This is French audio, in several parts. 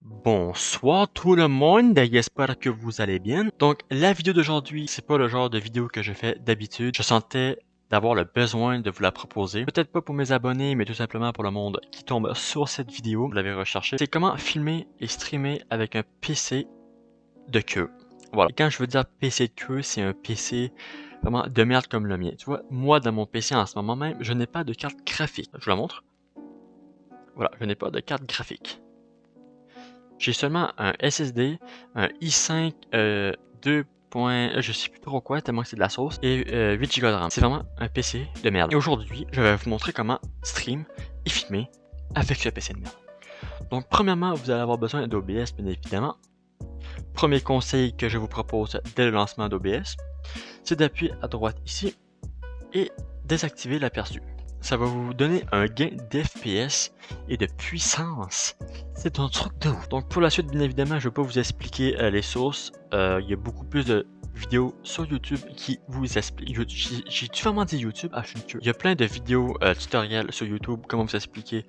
Bonsoir tout le monde, j'espère que vous allez bien. Donc la vidéo d'aujourd'hui, c'est pas le genre de vidéo que je fais d'habitude. Je sentais d'avoir le besoin de vous la proposer. Peut-être pas pour mes abonnés, mais tout simplement pour le monde qui tombe sur cette vidéo. Vous l'avez recherché. C'est comment filmer et streamer avec un PC de queue. Voilà. Et quand je veux dire PC de queue, c'est un PC vraiment de merde comme le mien. Tu vois, moi dans mon PC en ce moment même, je n'ai pas de carte graphique. Je vous la montre. Voilà, je n'ai pas de carte graphique. J'ai seulement un SSD, un i5 2. Je sais plus trop quoi, tellement que c'est de la sauce, et 8 Go de RAM. C'est vraiment un PC de merde. Et aujourd'hui, je vais vous montrer comment stream et filmer avec ce PC de merde. Donc, premièrement, vous allez avoir besoin d'OBS, bien évidemment. Premier conseil que je vous propose dès le lancement d'OBS, c'est d'appuyer à droite ici et désactiver l'aperçu. Ça va vous donner un gain d'FPS et de puissance. C'est un truc de ouf. Donc pour la suite, bien évidemment, je ne vais pas vous expliquer les sources. Il y a beaucoup plus de vidéos sur YouTube qui vous expliquent. J'ai vraiment dit YouTube, je suis curieux. Il y a plein de vidéos tutoriels sur YouTube, comment vous expliquer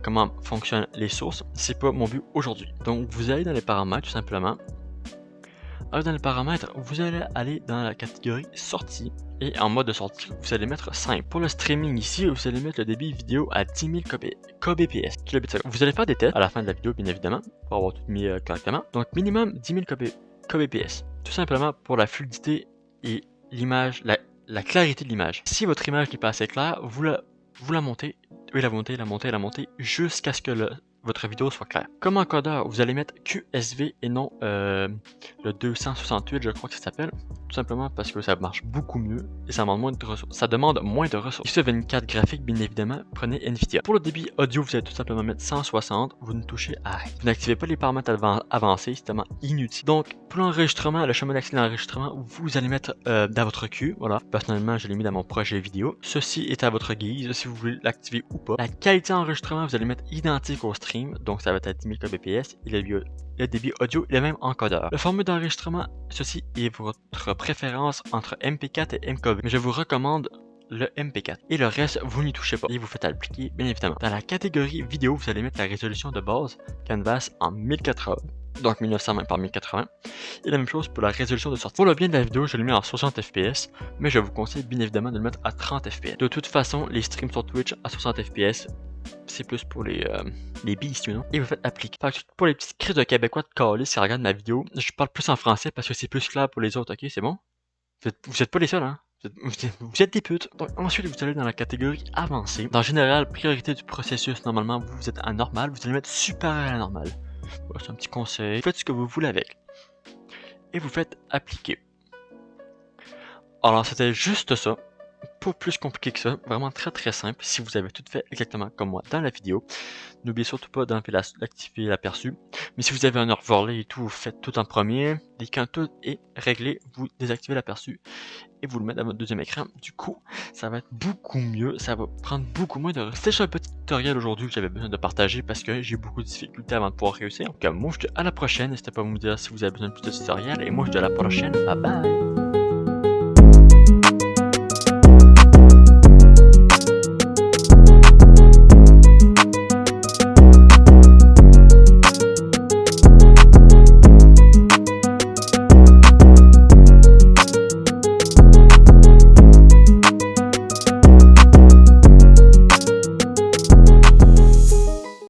comment fonctionnent les sources. C'est pas mon but aujourd'hui. Donc vous allez dans les paramètres tout simplement. Alors dans les paramètres, vous allez aller dans la catégorie sortie et en mode de sortie, vous allez mettre 5. Pour le streaming ici, vous allez mettre le débit vidéo à 10 000 kbps. Vous allez faire des tests à la fin de la vidéo, bien évidemment, pour avoir tout mis correctement. Donc minimum 10 000 kbps, tout simplement pour la fluidité et l'image, la clarité de l'image. Si votre image n'est pas assez claire, vous la montez, oui la montez, jusqu'à ce que votre vidéo soit claire. Comme encodeur, vous allez mettre QSV et non le 268, je crois que ça s'appelle. Tout simplement parce que ça marche beaucoup mieux et ça demande moins de ressources. Si vous avez une carte graphique, bien évidemment, prenez Nvidia. Pour le débit audio, vous allez tout simplement mettre 160. Vous ne touchez à rien. Vous n'activez pas les paramètres avancés, c'est tellement inutile. Donc, pour l'enregistrement, le chemin d'accès d'enregistrement, vous allez mettre dans votre queue. Voilà. Personnellement, je l'ai mis dans mon projet vidéo. Ceci est à votre guise, si vous voulez l'activer ou pas. La qualité d'enregistrement, vous allez mettre identique au stream. Donc, ça va être à 10 000 kbps. Le débit audio est le même encodeur. Le format d'enregistrement, ceci est votre préférence entre MP4 et MKV. Mais je vous recommande le MP4. Et le reste, vous n'y touchez pas. Et vous faites appliquer, bien évidemment. Dans la catégorie vidéo, vous allez mettre la résolution de base Canvas en 1080. Donc 1920 par 1080. Et la même chose pour la résolution de sortie. Pour le bien de la vidéo, je l'ai mis en 60 fps. Mais je vous conseille bien évidemment de le mettre à 30 fps. De toute façon, les streams sur Twitch à 60 fps, c'est plus pour les beasts, you know? Et vous faites appliquer. Pour les petites crises de Québécois de calice qui regardent ma vidéo, je parle plus en français parce que c'est plus clair pour les autres, ok? C'est bon? Vous êtes pas les seuls, hein? Vous êtes des putes. Donc ensuite, vous allez dans la catégorie avancée. Dans général, priorité du processus, normalement, vous êtes à normal. Vous allez mettre supérieur à la normale. Voilà, c'est un petit conseil. Faites ce que vous voulez avec. Et vous faites appliquer. Alors, c'était juste ça. Pas plus compliqué que ça, vraiment très simple si vous avez tout fait exactement comme moi dans la vidéo. N'oubliez surtout pas d'activer l'aperçu. Mais si vous avez un overlay et tout, vous faites tout en premier. Dès quand tout est réglé, vous désactivez l'aperçu et vous le mettez dans votre deuxième écran. Du coup, ça va être beaucoup mieux, ça va prendre beaucoup moins de... C'était juste un petit tutoriel aujourd'hui que j'avais besoin de partager parce que j'ai beaucoup de difficultés avant de pouvoir réussir. Donc moi je te dis à la prochaine, n'hésitez pas à me dire si vous avez besoin de plus de tutoriels et moi je te dis à la prochaine, bye bye!